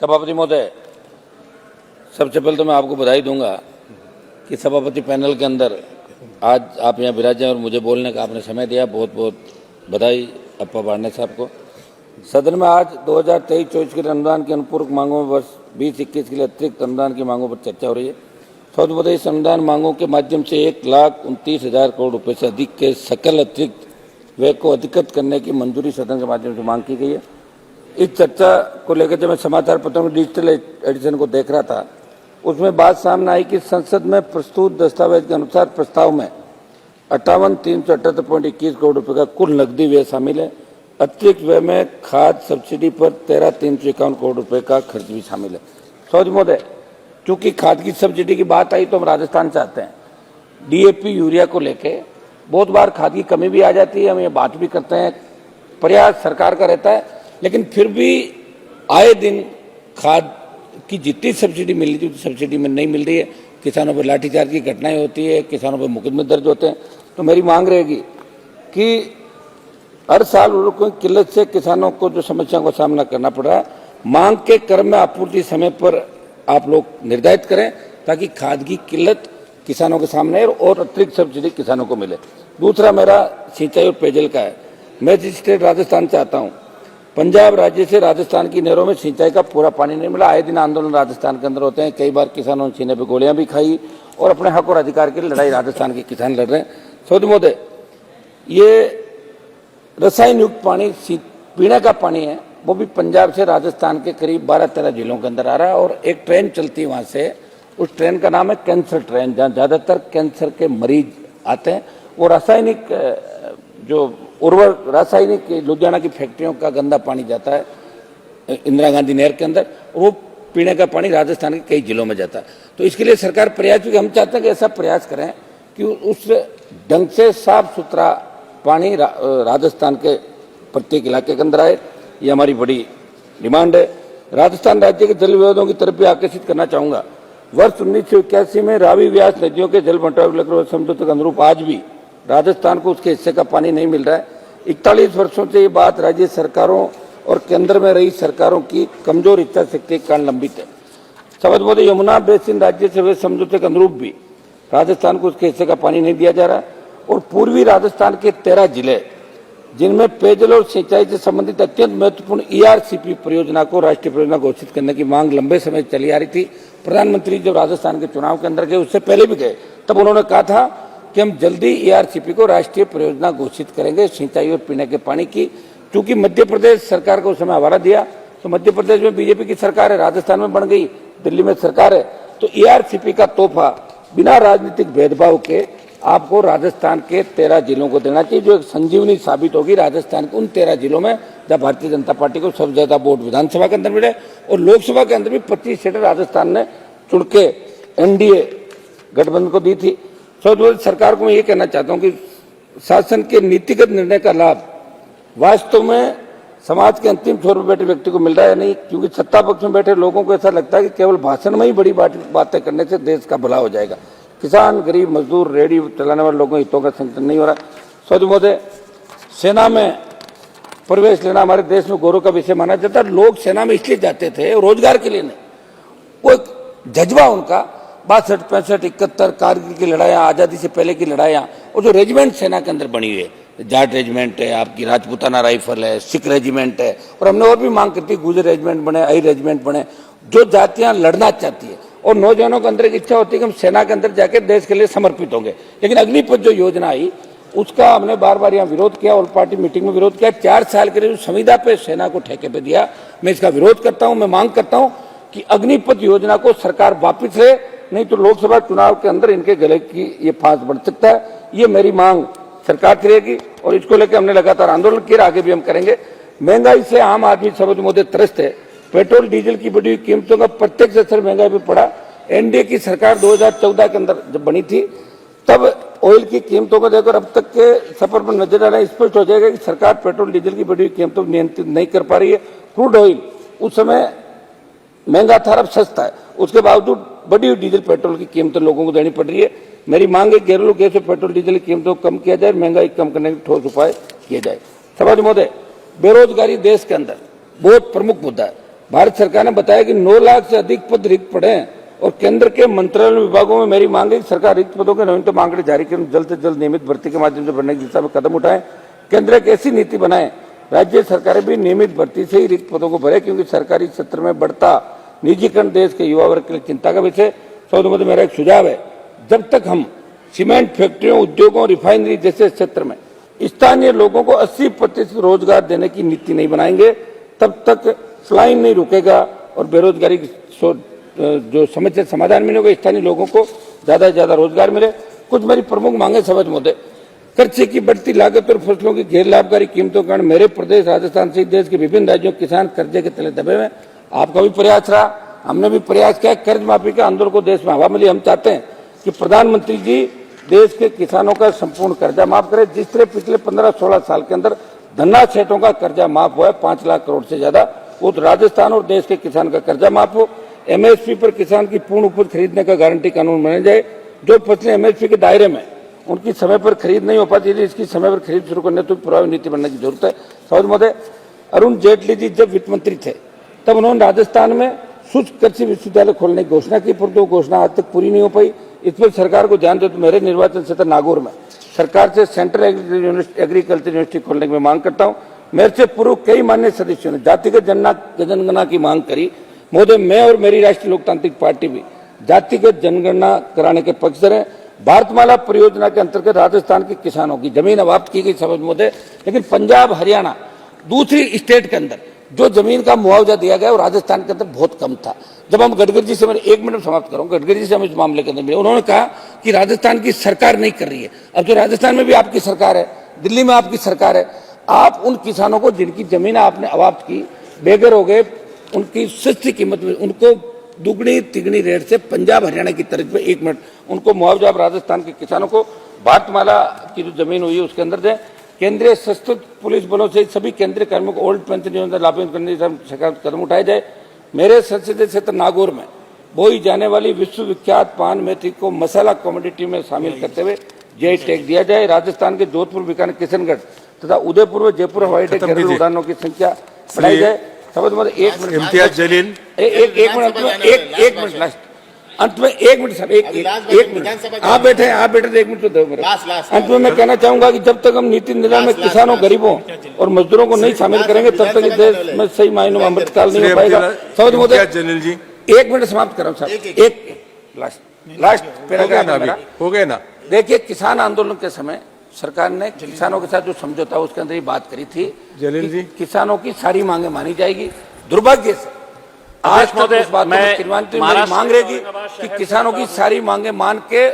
सभापति महोदय, सबसे पहले तो मैं आपको बधाई दूंगा कि सभापति पैनल के अंदर आज आप यहाँ विराजे और मुझे बोलने का आपने समय दिया। बहुत बहुत बधाई अप्पा बारने साहब को। सदन में आज 2023-24 के अनुदान की अनुपूरक मांगों में वर्ष 2021 के लिए अतिरिक्त अनुदान की मांगों पर चर्चा हो रही है। सभापति महोदय, इस अनुदान मांगों के माध्यम से 1,29,000 करोड़ रुपये से अधिक के सकल अतिरिक्त व्यय को अधिकृत करने की मंजूरी सदन के माध्यम से मांग की गई है। इस चर्चा को लेकर जब मैं समाचार पत्रों में डिजिटल एडिशन को देख रहा था, उसमें बात सामने आई कि संसद में प्रस्तुत दस्तावेज के अनुसार प्रस्ताव में 58,378.21 करोड़ रुपए का कुल नकदी व्यय शामिल है। अतिरिक्त व्यय में खाद सब्सिडी पर 13,351 करोड़ रुपए का खर्च भी शामिल है। सौज महोदय, चूंकि खाद की सब्सिडी की बात आई तो हम राजस्थान चाहते हैं। डीएपी यूरिया को लेके बहुत बार खाद की कमी भी आ जाती है, हम ये बात भी करते हैं, प्रयास सरकार का रहता है, लेकिन फिर भी आए दिन खाद की जितनी सब्सिडी मिल रही थी सब्सिडी में नहीं मिल रही है। किसानों पर लाठीचार्ज की घटनाएं होती है, किसानों पर मुकदमे दर्ज होते हैं। तो मेरी मांग रहेगी कि हर साल उर्वरकों की किल्लत से किसानों को जो समस्याओं का सामना करना पड़ रहा है, मांग के क्रम में आपूर्ति समय पर आप लोग निर्धारित करें ताकि खाद की किल्लत किसानों के सामने और अतिरिक्त सब्सिडी किसानों को मिले। दूसरा मेरा सिंचाई और पेयजल का है। मैं जिस स्टेट राजस्थान चाहता हूँ, पंजाब राज्य से राजस्थान की नहरों में सिंचाई का पूरा पानी नहीं मिला। आए दिन आंदोलन राजस्थान के अंदर होते हैं, कई बार किसानों ने सीने पे गोलियां भी खाई और अपने हक और अधिकार के लिए लड़ाई राजस्थान के किसान लड़ रहे हैं। सौदी महोदय, ये रसायन युक्त पानी पीने का पानी है, वो भी पंजाब से राजस्थान के करीब 12-13 जिलों के अंदर आ रहा है और एक ट्रेन चलती है वहां से। उस ट्रेन का नाम है कैंसर ट्रेन, जहाँ ज्यादातर कैंसर के मरीज आते हैं। वो रासायनिक जो उर्वरक रासायनिक लुधियाना की फैक्ट्रियों का गंदा पानी जाता है इंदिरा गांधी नहर के अंदर, वो पीने का पानी राजस्थान के कई जिलों में जाता है। तो इसके लिए सरकार प्रयास, क्योंकि हम चाहते हैं कि ऐसा प्रयास करें कि उस ढंग से साफ सुथरा पानी राजस्थान के प्रत्येक इलाके के अंदर आए। ये हमारी बड़ी डिमांड है। राजस्थान राज्य के जल विवादों की तरफ भी आकर्षित करना चाहूंगा। वर्ष 1981 में रावी व्यास नदियों के जल बंटवारे समझौते के अनुरूप आज भी राजस्थान को उसके हिस्से का पानी नहीं मिल रहा है। 41 वर्षों से ये बात राज्य सरकारों और केंद्र में रही सरकारों की कमजोर इच्छा शक्ति के कारण लंबित है। सभापति महोदय, यमुना बेसिन राज्य से हुए समझौते के अनुरूप भी राजस्थान को उसके हिस्से का पानी नहीं दिया जा रहा और पूर्वी राजस्थान के 13 जिले जिनमें पेयजल और सिंचाई से संबंधित अत्यंत महत्वपूर्ण ERCP परियोजना को राष्ट्रीय परियोजना घोषित करने की मांग लंबे समय चली आ रही थी। प्रधानमंत्री जब राजस्थान के चुनाव के अंदर गए, उससे पहले भी गए, तब उन्होंने कहा था कि हम जल्दी ERCP को राष्ट्रीय परियोजना घोषित करेंगे सिंचाई और पीने के पानी की। क्योंकि मध्य प्रदेश सरकार को उस समय हवाला दिया, तो मध्य प्रदेश में बीजेपी की सरकार है, राजस्थान में बन गई, दिल्ली में सरकार है, तो ERCP का तोहफा बिना राजनीतिक भेदभाव के आपको राजस्थान के 13 जिलों को देना चाहिए, जो एक संजीवनी साबित होगी राजस्थान के उन 13 जिलों में जब भारतीय जनता पार्टी को सबसे ज्यादा वोट विधानसभा के अंदर मिले और लोकसभा के अंदर भी 25 सीटें राजस्थान ने चुन के NDA गठबंधन को दी थी। सरकार को मैं ये कहना चाहता हूं कि शासन के नीतिगत निर्णय का लाभ वास्तव में समाज के अंतिम छोर पर बैठे व्यक्ति को मिल रहा है नहीं, क्योंकि सत्ता पक्ष में बैठे लोगों को ऐसा लगता है कि केवल भाषण में ही बड़ी बातें करने से देश का भला हो जाएगा। किसान, गरीब, मजदूर, रेहड़ी चलाने वाले लोगों के हितों का संरक्षण नहीं हो रहा। सौदी महोदय, सेना में प्रवेश लेना हमारे देश में गौरव का विषय माना जाता है। लोग सेना में इसलिए जाते थे रोजगार के लिए नहीं, वो एक जज्बा उनका 62, 65, 71 कारगिल की लड़ाइयाँ, आज़ादी से पहले की लड़ाइयाँ, और जो रेजिमेंट सेना के अंदर बनी हुई है, जाट रेजिमेंट है, आपकी राजपूताना राइफल है, सिख रेजिमेंट है, और हमने और भी मांग करती है गुजर रेजिमेंट बने, आई रेजिमेंट बने, जो जातियाँ लड़ना चाहती है और नौजवानों के अंदर एक इच्छा होती है कि हम सेना के अंदर जाकर देश के लिए समर्पित होंगे। लेकिन अग्निपथ जो योजना आई उसका हमने बार बार यहाँ विरोध किया, ऑल पार्टी मीटिंग में विरोध किया। 4 साल के लिए संविदा पे सेना को ठेके पे दिया। मैं इसका विरोध करता हूँ। मैं मांग करता हूँ कि अग्निपथ योजना को सरकार वापिस ले, नहीं तो लोकसभा चुनाव के अंदर इनके गले की ये फांस बढ़ सकता है। ये मेरी मांग सरकार की रहेगी और इसको लेकर हमने लगातार आंदोलन किया, आगे भी हम करेंगे। महंगाई से आम आदमी सभापति महोदय त्रस्त है। पेट्रोल डीजल की बढ़ी हुई कीमतों का प्रत्यक्ष असर महंगाई पर पड़ा। NDA की सरकार 2014 के अंदर जब बनी थी, तब ऑयल की कीमतों को देखकर अब तक के सफर पर नजर डालना स्पष्ट हो जाएगा कि सरकार पेट्रोल डीजल की बढ़ी हुई कीमतों को नियंत्रित नहीं कर पा रही है। क्रूड ऑयल उस समय महंगा था, अब सस्ता है, उसके बावजूद बढ़ी हुई डीजल पेट्रोल की कीमतें लोगों को देनी पड़ रही है। मेरी मांग है घरेलू गैस और पेट्रोल डीजल की कीमतों को कम किया जाए, महंगाई कम करने के ठोस उपाय किए जाए। सभापति महोदय, बेरोजगारी देश के अंदर बहुत प्रमुख मुद्दा है। भारत सरकार ने बताया कि 9 लाख से अधिक पद रिक्त पड़े हैं और केंद्र के मंत्रालय विभागों में मेरी मांग है कि सरकार रिक्त पदों के नवीनतम आंकड़े जारी कर जल्द से जल्द नियमित भर्ती के माध्यम से भरने की दिशा में कदम उठाएं। केंद्र एक ऐसी नीति बनाए राज्य सरकारें भी नियमित भर्ती से ही रिक्त पदों को भरे, क्योंकि सरकारी क्षेत्र में बढ़ता निजीकरण देश के युवा वर्ग के लिए चिंता का विषय। सर्वोदय मेरा एक सुझाव है, जब तक हम सीमेंट फैक्ट्रियों, उद्योगों, रिफाइनरी जैसे क्षेत्र में स्थानीय लोगों को 80% रोजगार देने की नीति नहीं बनाएंगे, तब तक फ्लाइंग नहीं रुकेगा और बेरोजगारी की जो समस्या समाधान मिलेगा, स्थानीय लोगों को ज्यादा से ज्यादा रोजगार मिले। कुछ मेरी प्रमुख मांगे सभा महोदय, कर्जे की बढ़ती लागत और फसलों की गैर लाभकारी कीमतों के कारण मेरे प्रदेश राजस्थान सहित देश के विभिन्न राज्यों के किसान कर्जे के तले दबे हुए। आपका भी प्रयास रहा, हमने भी प्रयास किया, कर्ज माफी के आंदोलन को देश में हवा मिली। हम चाहते हैं कि प्रधानमंत्री जी देश के किसानों का संपूर्ण कर्जा माफ करें। जिस तरह पिछले 15-16 साल के अंदर धन्ना सेठों का कर्जा माफ हुआ है 5 लाख करोड़ से ज्यादा, वो तो राजस्थान और देश के किसान का कर्जा माफ हो। एमएसपी पर किसान की पूर्ण उपज खरीदने का गारंटी कानून बनाया जाए। जो फसलें एमएसपी के दायरे में उनकी समय पर खरीद नहीं हो पाती, इसकी समय पर खरीद शुरू करने तो प्रभावी नीति बनने की जरूरत है। सौद महोदय, अरुण जेटली जी जब वित्त मंत्री थे तब उन्होंने राजस्थान में शुष्क कृषि विश्वविद्यालय खोलने की घोषणा की, पर वो घोषणा आज तक पूरी नहीं हो पाई। इस पर सरकार को ध्यान दे। तो मेरे निर्वाचन क्षेत्र नागौर में सरकार से सेंट्रल एग्रीकल्चर यूनिवर्सिटी खोलने की मैं मांग करता हूं। मेरे से पूर्व कई मान्य सदस्यों ने जातिगत जनगणना की मांग करी। महोदय, मैं और मेरी राष्ट्रीय लोकतांत्रिक पार्टी भी जातिगत जनगणना कराने के पक्षधर हैं। भारतमाला परियोजना के अंतर्गत राजस्थान के किसानों की जमीन अवाप्त की गई समझ महोदय, लेकिन पंजाब, हरियाणा, दूसरी स्टेट के अंदर जो जमीन का मुआवजा दिया गया वो राजस्थान के अंदर बहुत कम था। जब हम गडकरी जी से, मैंने 1 मिनट समाप्त करूंगा, गडकरी जी से हम इस मामले के अंदर मिले, उन्होंने कहा कि राजस्थान की सरकार नहीं कर रही है। अब तो राजस्थान में भी आपकी सरकार है, दिल्ली में आपकी सरकार है, आप उन किसानों को जिनकी जमीन आपने अवाप्त की, बेघर हो गए, उनकी सस्ती कीमत में उनको दुगनी तिगनी रेट से पंजाब हरियाणा की तर्ज पे 1 मिनट उनको मुआवजा आप राजस्थान के किसानों को भारतमाला की जो जमीन हुई है उसके अंदर दें। केंद्रीय सशस्त्र पुलिस बलों से सभी केंद्रीय कर्मियों को ओल्ड पेंशन योजना लागू करने का कदम उठाए जाए। मेरे संसदीय क्षेत्र नागौर में बोई जाने वाली विश्वविख्यात पान मेथी को मसाला कमोडिटी में शामिल करते हुए जीआई टैग दिया जाए। राजस्थान के जोधपुर, बीकानेर, किशनगढ़ तथा उदयपुर व जयपुर हवाई अड्डे घरेलू उड़ानों की संख्या बढ़ाई जाए। समझ मतलब 1 मिनट इम्तियाज जलील, एक मिनट लास्ट, अंत में 1 मिनट सर, एक मिनट आप बैठे 1 मिनट तो दो मेरे। अंत में मैं कहना चाहूंगा कि जब तक हम नीति निर्माण में किसानों, गरीबों और मजदूरों को नहीं शामिल करेंगे तब तक देश में सही मायनों में अमृतकाल नहीं हो पाएगा। समझ महोदय, जलील जी 1 मिनट समाप्त कर रहा हूँ सर, एक लास्ट पैराग्राफ हो गया ना। देखिए, किसान आंदोलन के समय सरकार ने किसानों के साथ जो समझौता उसके अंदर ही बात करी थी जलील जी, किसानों की सारी मांगे मानी जाएगी। दुर्भाग्य से आज तक उस बात में मांग रहेगी कि किसानों की सारी मांगे मान के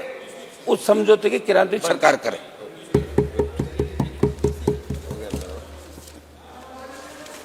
उस समझौते की क्रियान्वित सरकार करे।